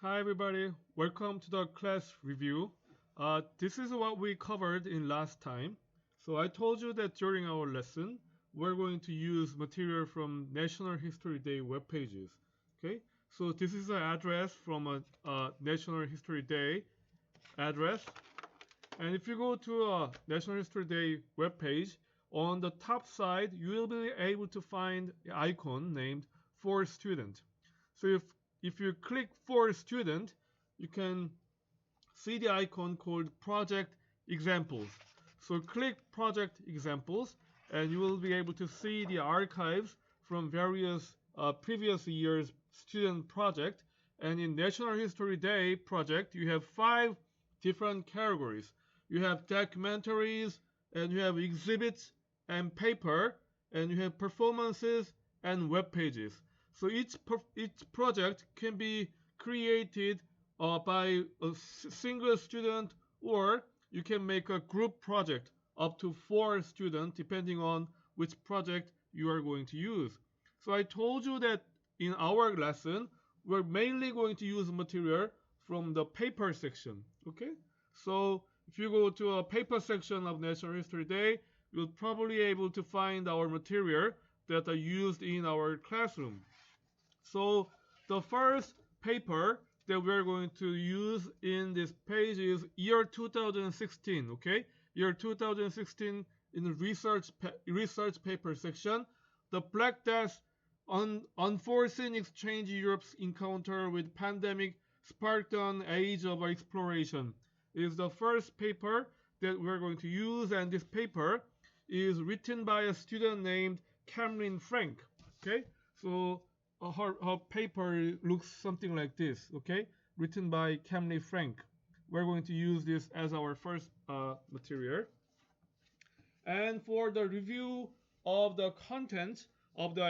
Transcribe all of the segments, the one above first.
Hi everybody, welcome to the class review. This is what we covered in last time. So I told you that during our lesson, we're going to use material from National History Day web pages. Okay, so this is an address from a National History Day address. And if you go to a National History Day web page, on the top side, you will be able to find an icon named For Student. So if you click For Student, you can see the icon called Project Examples. So click Project Examples, and you will be able to see the archives from various previous years' student project. And in National History Day project, you have 5 different categories. You have documentaries, and you have exhibits and paper, and you have performances and web pages. So each project can be created by a single student, or you can make a group project up to 4 students depending on which project you are going to use. So I told you that in our lesson we're mainly going to use material from the paper section. Okay, so if you go to a paper section of National History Day, you'll probably able to find our material that are used in our classroom. So the first paper that we're going to use in this page is year 2016. Okay, year 2016 in the research paper section. The Black Death, unforeseen exchange Europe's encounter with pandemic sparked an age of exploration is the first paper that we're going to use, and this paper is written by a student named Cameron Frank. Okay, so her paper looks something like this. Okay, written by Cameron Frank. We're going to use this as our first material. And for the review of the content of the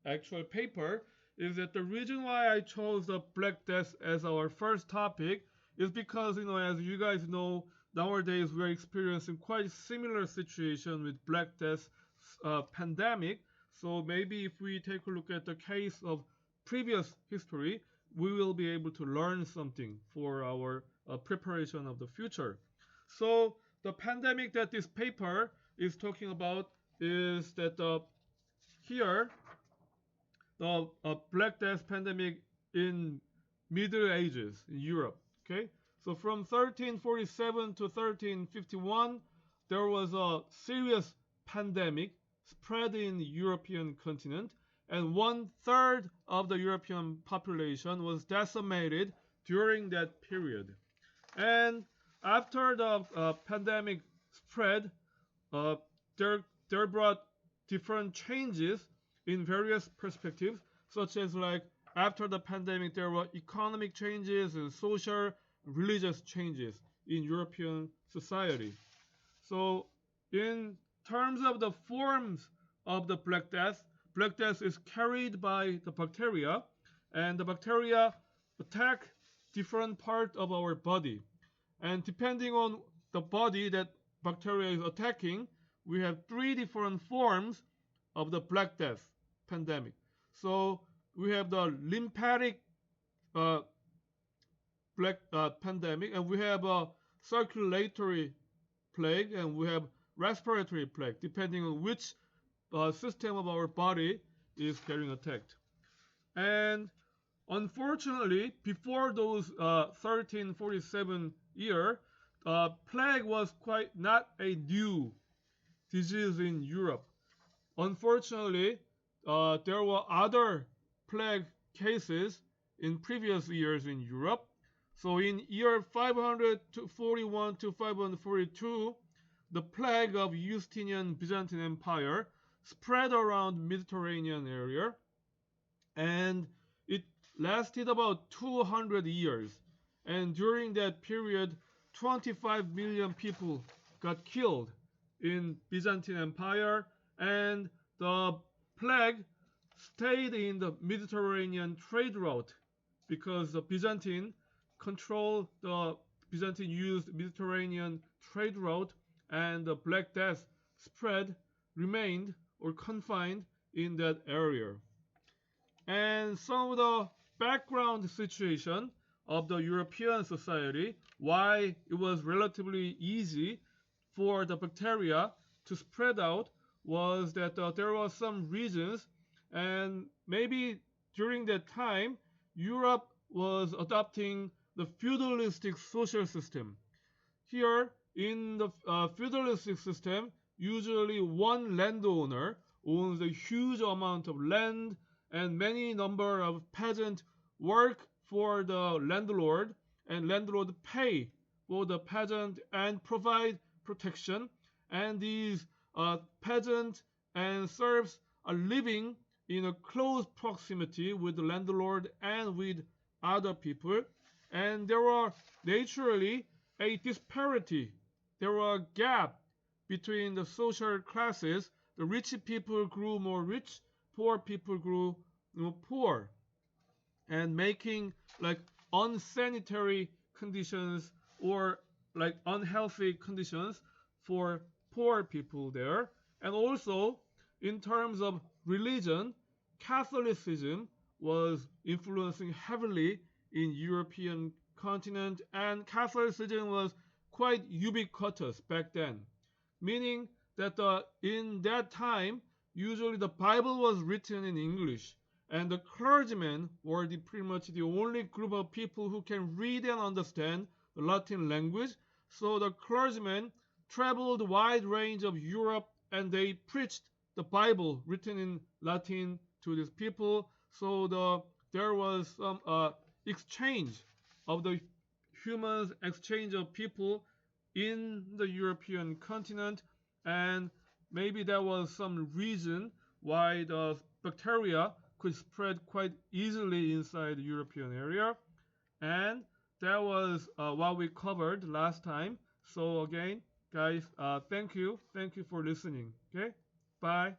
actual paper is that the reason why I chose the Black Death as our first topic is because, as you guys know, nowadays we're experiencing quite similar situation with Black Death pandemic. So maybe if we take a look at the case of previous history, we will be able to learn something for our preparation of the future. So the pandemic that this paper is talking about is that here the Black Death pandemic in Middle Ages in Europe. Okay, so from 1347 to 1351, there was a serious pandemic spread in the European continent, and 1/3 of the European population was decimated during that period. And after the pandemic spread, uh, there brought different changes in various perspectives, such as like after the pandemic there were economic changes and social, religious changes in European society. So in terms of the forms of the Black Death is carried by the bacteria, and the bacteria attack different parts of our body. And depending on the body that bacteria is attacking, we have 3 different forms of the Black Death pandemic. So we have the lymphatic pandemic, and we have a circulatory plague, and we have respiratory plague, depending on which system of our body is getting attacked. And unfortunately, before those 1347 year, plague was quite not a new disease in Europe. Unfortunately, there were other plague cases in previous years in Europe. So in year 541 to 542, the plague of Justinian Byzantine Empire spread around Mediterranean area, and it lasted about 200 years. And during that period, 25 million people got killed in Byzantine Empire, and the plague stayed in the Mediterranean trade route because the Byzantine used Mediterranean trade route, and the Black Death spread remained or confined in that area. And some of the background situation of the European society, why it was relatively easy for the bacteria to spread out, was that there were some reasons, and maybe during that time, Europe was adopting the feudalistic social system. Here, in the feudalistic system, usually one landowner owns a huge amount of land, and many number of peasants work for the landlord, and landlord pay for the peasant and provide protection. And these peasants and serfs are living in a close proximity with the landlord and with other people. And there are naturally a disparity. There were a gap between the social classes. The rich people grew more rich, poor people grew more poor, and making like unsanitary conditions or like unhealthy conditions for poor people there. And also, in terms of religion, Catholicism was influencing heavily in European continent, and Catholicism was quite ubiquitous back then, meaning that in that time, usually the Bible was written in English, and the clergymen were pretty much the only group of people who can read and understand the Latin language. So the clergymen traveled a wide range of Europe, and they preached the Bible written in Latin to these people. So there was some exchange of the humans, exchange of people in the European continent, and maybe there was some reason why the bacteria could spread quite easily inside the European area. And that was what we covered last time. So again, guys, thank you for listening. Okay, bye.